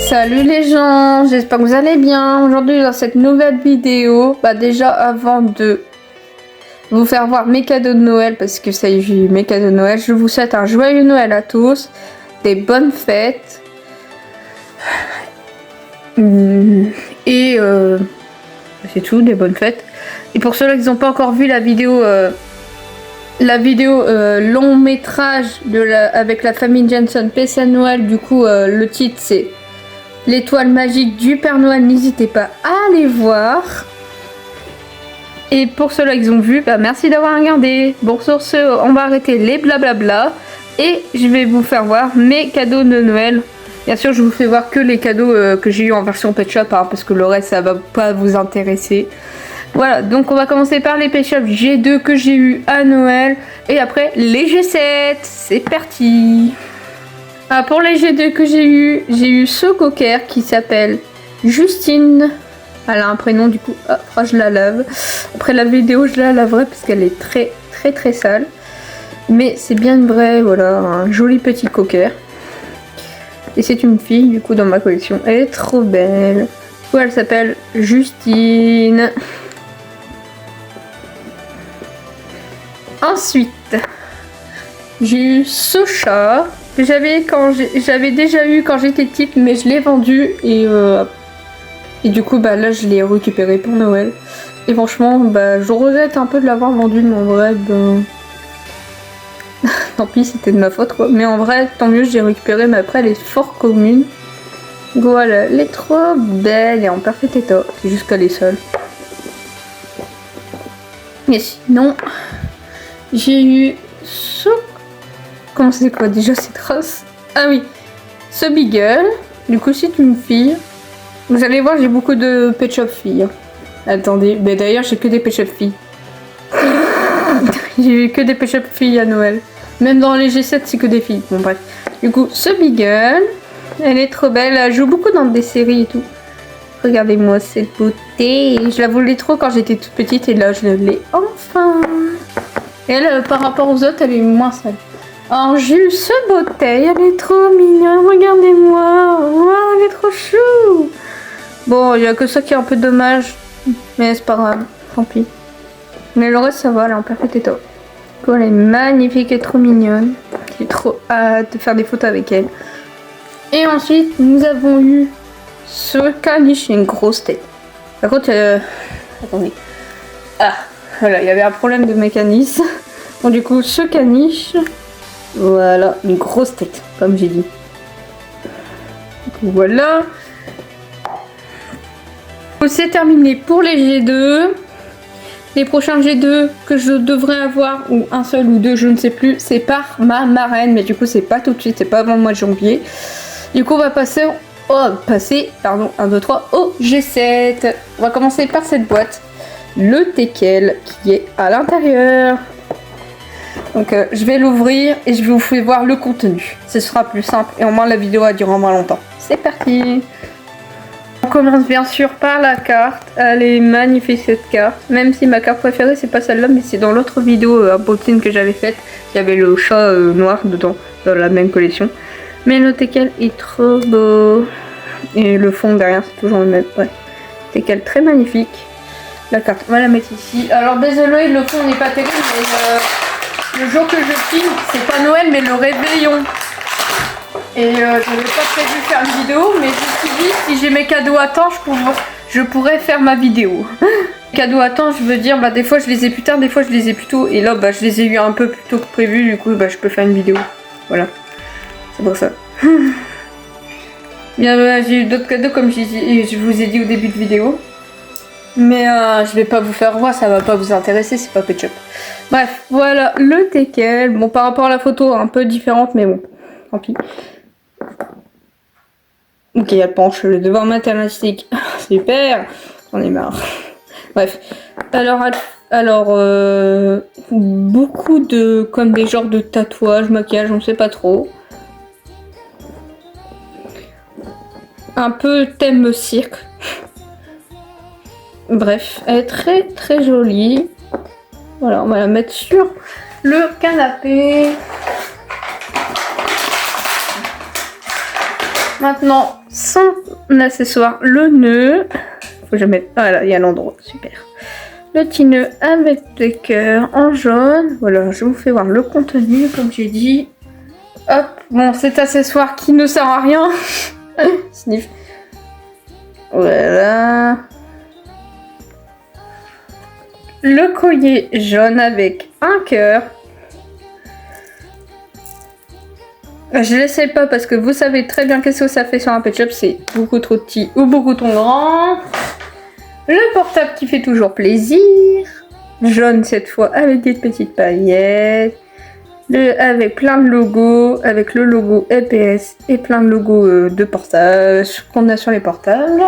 Salut les gens, j'espère que vous allez bien. Aujourd'hui dans cette nouvelle vidéo, déjà avant de vous faire voir mes cadeaux de Noël, parce que ça y est, j'ai eu mes cadeaux de Noël, je vous souhaite un joyeux Noël à tous, des bonnes fêtes. Et c'est tout, des bonnes fêtes. Et pour ceux-là qui n'ont pas encore vu la vidéo long métrage avec la famille Jensen, spécial Noël, du coup le titre c'est L'étoile magique du Père Noël, n'hésitez pas à aller voir. Et pour ceux-là qui ont vu, merci d'avoir regardé. Bon, sur ce, on va arrêter les blablabla et je vais vous faire voir mes cadeaux de Noël. Bien sûr, je vous fais voir que les cadeaux que j'ai eu en version Pet Shop, parce que le reste, ça va pas vous intéresser. Voilà, donc on va commencer par les Pet Shop G2 que j'ai eu à Noël et après les G7. C'est parti. Pour les G2 que j'ai eu ce cocker qui s'appelle Justine. Elle a un prénom, du coup, je la lave. Après la vidéo, je la laverai parce qu'elle est très sale. Mais c'est bien une vraie, voilà, un joli petit cocker. Et c'est une fille, du coup, dans ma collection. Elle est trop belle. Du coup, elle s'appelle Justine. Ensuite, j'ai eu ce chat que j'avais déjà eu quand j'étais petite, mais je l'ai vendu et du coup là je l'ai récupéré pour Noël. Et franchement, je regrette un peu de l'avoir vendu, mais en vrai, tant pis, c'était de ma faute quoi. Mais en vrai, tant mieux, j'ai récupéré, mais après elle est fort commune. Voilà, elle est trop belle et en parfait état. C'est juste qu'elle est seule. Mais sinon, j'ai eu ce... Comment c'est quoi déjà cette race? Ah oui, ce Beagle. Du coup, c'est une fille. Vous allez voir, j'ai beaucoup de Pet Shop filles. Attendez, mais d'ailleurs, j'ai que des Pet Shop filles. J'ai eu que des Pet Shop filles à Noël. Même dans les G7, c'est que des filles. Bon, bref. Du coup, ce Beagle, elle est trop belle. Elle joue beaucoup dans des séries et tout. Regardez-moi cette beauté. Je la voulais trop quand j'étais toute petite et là, je l'ai enfin. Et elle, par rapport aux autres, elle est moins sale. Alors j'ai eu ce bouteille, elle est trop mignonne, regardez-moi, wow, elle est trop chou. Bon, il n'y a que ça qui est un peu dommage, mais c'est pas grave, tant pis. Mais le reste ça va, elle est en parfait état. Elle est magnifique et trop mignonne, j'ai trop hâte de faire des photos avec elle. Et ensuite, nous avons eu ce caniche, une grosse tête. Par contre, attendez. Ah, voilà, il y avait un problème de mécanisme. Bon, du coup, ce caniche... Voilà, une grosse tête, comme j'ai dit. Voilà. C'est terminé pour les G2. Les prochains G2 que je devrais avoir, ou un seul ou deux, je ne sais plus, c'est par ma marraine. Mais du coup, c'est pas tout de suite, c'est pas avant le mois de janvier. Du coup, on va passer, pardon, 1, 2, 3, au G7. On va commencer par cette boîte. Le teckel qui est à l'intérieur. Donc je vais l'ouvrir et je vais vous faire voir le contenu. Ce sera plus simple et au moins la vidéo a duré moins longtemps. C'est parti. On commence bien sûr par la carte. Elle est magnifique cette carte. Même si ma carte préférée c'est pas celle-là, mais c'est dans l'autre vidéo unboxing que j'avais faite. Il y avait le chat noir dedans, dans la même collection. Mais le teckel est trop beau. Et le fond derrière c'est toujours le même. Ouais. Teckel très magnifique. La carte, on va la mettre ici. Alors désolé, le fond n'est pas terrible, mais... Le jour que je filme, c'est pas Noël mais le réveillon. Et je n'avais pas prévu faire une vidéo, mais je me suis dit si j'ai mes cadeaux à temps, je pourrais faire ma vidéo. Cadeaux à temps, je veux dire, des fois je les ai plus tard, des fois je les ai plus tôt. Et là, je les ai eu un peu plus tôt que prévu, du coup, je peux faire une vidéo. Voilà, c'est pour ça. Bien, j'ai eu d'autres cadeaux comme je vous ai dit au début de vidéo. Mais je vais pas vous faire voir, ça va pas vous intéresser, c'est pas Pet Shop. Bref, voilà le teckel. Bon, par rapport à la photo, un peu différente, mais bon, tant pis. Ok, elle penche le devoir maternalistique. Super, j'en ai marre. Bref, alors beaucoup de, comme des genres de tatouages, maquillage, on sait pas trop. Un peu thème cirque. Bref, elle est très jolie. Voilà, on va la mettre sur le canapé. Maintenant, son accessoire, le nœud. Faut que je mette. Voilà, il y a l'endroit, super. Le petit nœud avec des cœurs en jaune. Voilà, je vous fais voir le contenu, comme j'ai dit. Hop, bon, cet accessoire qui ne sert à rien. Sniff. Voilà. Le collier jaune avec un cœur. Je l'essaie pas parce que vous savez très bien qu'est-ce que ça fait sur un pet shop. C'est beaucoup trop petit ou beaucoup trop grand. Le portable qui fait toujours plaisir. Jaune cette fois avec des petites paillettes. Avec plein de logos. Avec le logo EPS et plein de logos de portage qu'on a sur les portables.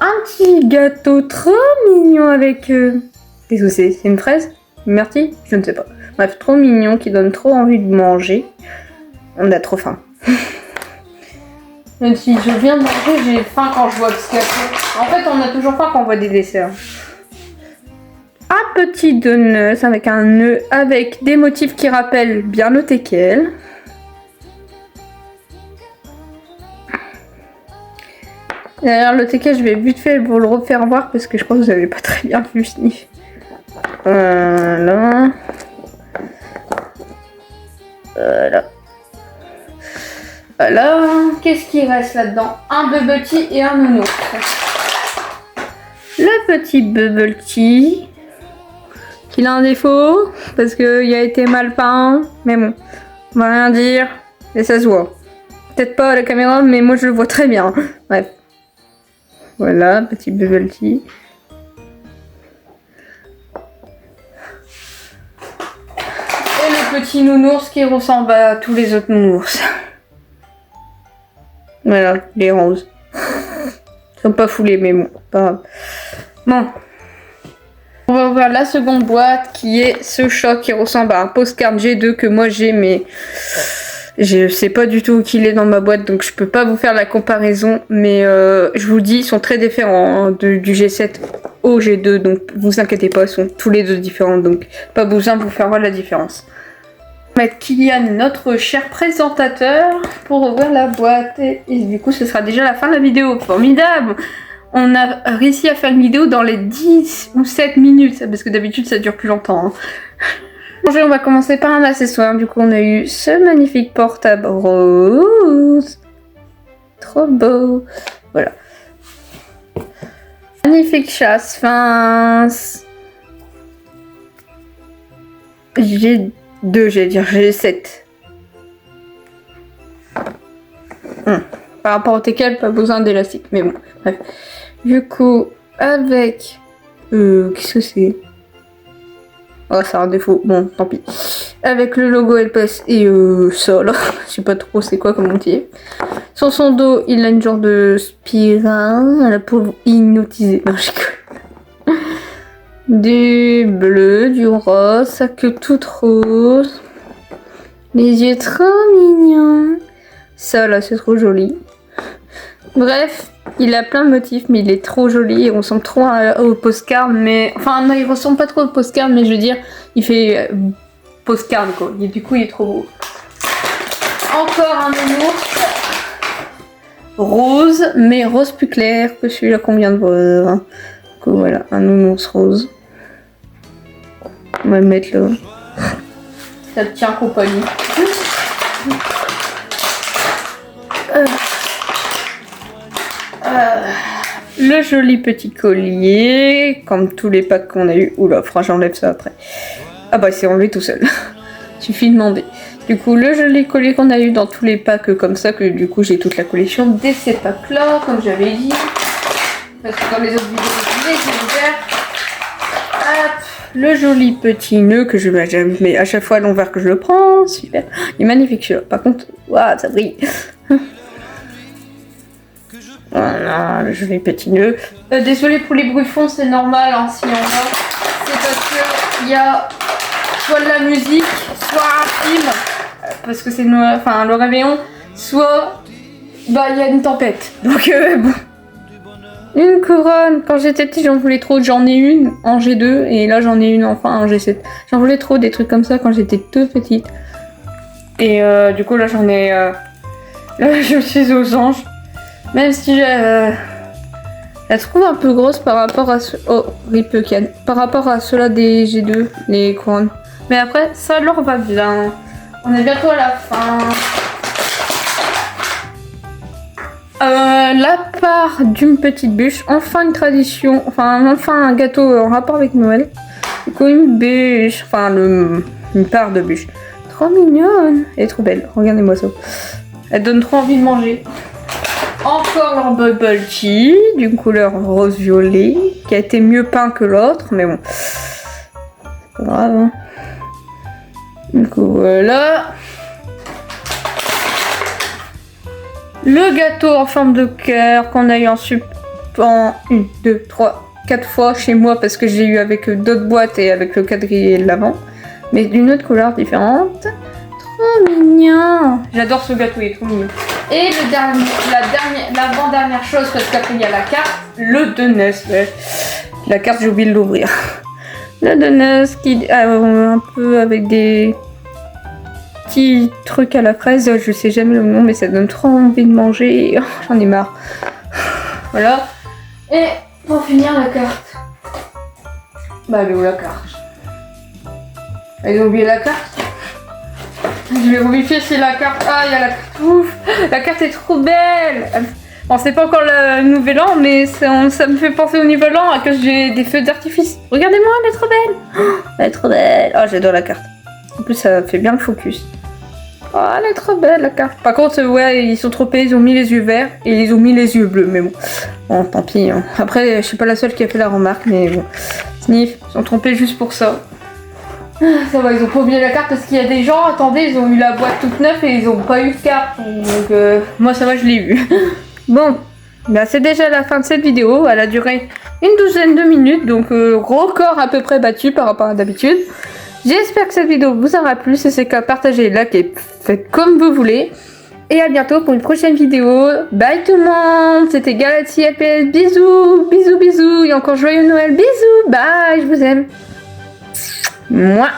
Un petit gâteau trop mignon avec... Qu'est-ce que c'est? C'est une fraise? Une myrtille? Je ne sais pas. Bref, trop mignon, qui donne trop envie de manger. On a trop faim. Même si je viens de manger, j'ai faim quand je vois ce gâteau. En fait, on a toujours faim quand on voit des desserts. Un petit donuts avec un nœud avec des motifs qui rappellent bien le teckel. D'ailleurs, le teckel, je vais vite fait vous le refaire voir parce que je crois que vous n'avez pas très bien vu sniff. Voilà. Voilà. Alors, qu'est-ce qui reste là-dedans? Un bubble tea et un nounours. Le petit bubble tea, qu'il a un défaut, parce qu'il a été mal peint, mais bon, on va rien dire, et ça se voit. Peut-être pas à la caméra, mais moi je le vois très bien. Bref. Voilà, petit bubble tea. Et le petit nounours qui ressemble à tous les autres nounours. Voilà, les roses. Ils sont pas foulés, mais bon, pas grave. Bon. On va ouvrir la seconde boîte qui est ce chat qui ressemble à un postcard G2 que moi j'ai, mais je sais pas du où qu'il est dans ma boîte, donc je peux pas vous faire la comparaison. Mais je vous dis, ils sont très différents hein, du G7 au G2, donc vous inquiétez pas, ils sont tous les deux différents, donc pas besoin de vous faire voir la différence. Mettre Kylian, notre cher présentateur, pour ouvrir la boîte. Et du coup, ce sera déjà la fin de la vidéo. Formidable! On a réussi à faire une vidéo dans les 10 ou 7 minutes, parce que d'habitude, ça dure plus longtemps. Hein. On va commencer par un accessoire. Du coup, on a eu ce magnifique portable rose. Trop beau. Voilà. Magnifique chasse pince. J'ai 7. Par rapport au teckel, pas besoin d'élastique, mais bon, bref. Du coup, avec... qu'est-ce que c'est? Oh, c'est un défaut, bon, tant pis. Avec le logo LPS et ça, là, je sais pas trop c'est quoi comme outil. Sur son dos, il a une genre de spirale à la peau hypnotisée. Non, je rigole. Du bleu, du rose, sa queue toute rose. Les yeux trop mignons. Ça là, c'est trop joli. Bref, il a plein de motifs, mais il est trop joli. Il ressemble trop au postcard, mais... Enfin, non, il ressemble pas trop au postcard, mais je veux dire, il fait postcard, quoi. Et du coup, il est trop beau. Encore un nounours. Rose, mais rose plus clair que celui-là qu'on vient de voir. Du coup, voilà, un nounours rose. On va le mettre là. Ça te tient compagnie. Le joli petit collier, comme tous les packs qu'on a eu. Oula, franchement, j'enlève ça après. Ah bah, il s'est enlevé tout seul. Suffit de demander. Du coup, le joli collier qu'on a eu dans tous les packs comme ça, que du coup, j'ai toute la collection de ces packs-là, comme j'avais dit. Parce que dans les autres vidéos, je l'ai ouvert. Hop, le joli petit nœud que je mets à chaque fois à l'envers que je le prends. Super. Il est magnifique celui-là. Par contre, waouh, ça brille. Voilà, le joli petit nœud. Désolé pour les bruits fonds, c'est normal hein, si on a. C'est parce qu'il y a soit de la musique, soit un film, parce que c'est le réveillon, soit bah il y a une tempête. Donc bon. Une couronne. Quand j'étais petite, j'en voulais trop. J'en ai une en G2 et là j'en ai une enfin en G7. J'en voulais trop des trucs comme ça quand j'étais toute petite. Et du coup là j'en ai Là, je suis aux anges. Même si je la trouve un peu grosse par rapport à par rapport à ceux-là des G2, les couronnes. Mais après, ça leur va bien. On est bientôt à la fin. La part d'une petite bûche, enfin une tradition, enfin un gâteau en rapport avec Noël. Du coup une bûche, une part de bûche. Trop mignonne, elle est trop belle, regardez-moi ça. Elle donne trop envie de manger. Encore leur bubble tea, d'une couleur rose-violet, qui a été mieux peint que l'autre, mais bon. C'est pas grave, hein. Du coup voilà. Le gâteau en forme de cœur qu'on a eu en 1, 2, 3, 4 fois chez moi parce que j'ai eu avec d'autres boîtes et avec le quadrillé de l'avant. Mais d'une autre couleur différente. Trop mignon. J'adore ce gâteau, il est trop mignon. Et l'avant-dernière chose, parce qu'après il y a la carte, le donuts. La carte, j'ai oublié de l'ouvrir. Le donuts qui un peu avec des petits trucs à la fraise, je sais jamais le nom, mais ça donne trop envie de manger. Oh, j'en ai marre. Voilà. Et pour finir, la carte. Bah, elle est où la carte? Ils ont oublié la carte. Je vais vérifier si la carte... Ah, il y a la carte. Ouf, la carte est trop belle. Bon, c'est pas encore le nouvel an, mais ça me fait penser au nouvel an à cause j'ai des feux d'artifice. Regardez-moi, elle est trop belle. Oh, elle est trop belle. Oh, j'adore la carte. En plus, ça fait bien le focus. Oh, elle est trop belle la carte. Par contre, ouais, ils sont trompés, ils ont mis les yeux verts et ils ont mis les yeux bleus, mais bon. Bon, tant pis. Hein. Après, je suis pas la seule qui a fait la remarque, mais bon. Sniff, ils sont trompés juste pour ça. Ça va, ils ont pas oublié la carte parce qu'il y a des gens, attendez, ils ont eu la boîte toute neuve et ils ont pas eu de carte. Donc, moi, ça va, je l'ai eu. Bon, bah, c'est déjà la fin de cette vidéo. Elle a duré une douzaine de minutes, donc record à peu près battu par rapport à d'habitude. J'espère que cette vidéo vous aura plu. Si c'est le cas, partagez, likez, faites comme vous voulez. Et à bientôt pour une prochaine vidéo. Bye tout le monde. C'était Galaxy LPS. Bisous, bisous, bisous. Et encore joyeux Noël. Bisous. Bye, je vous aime. Mouah.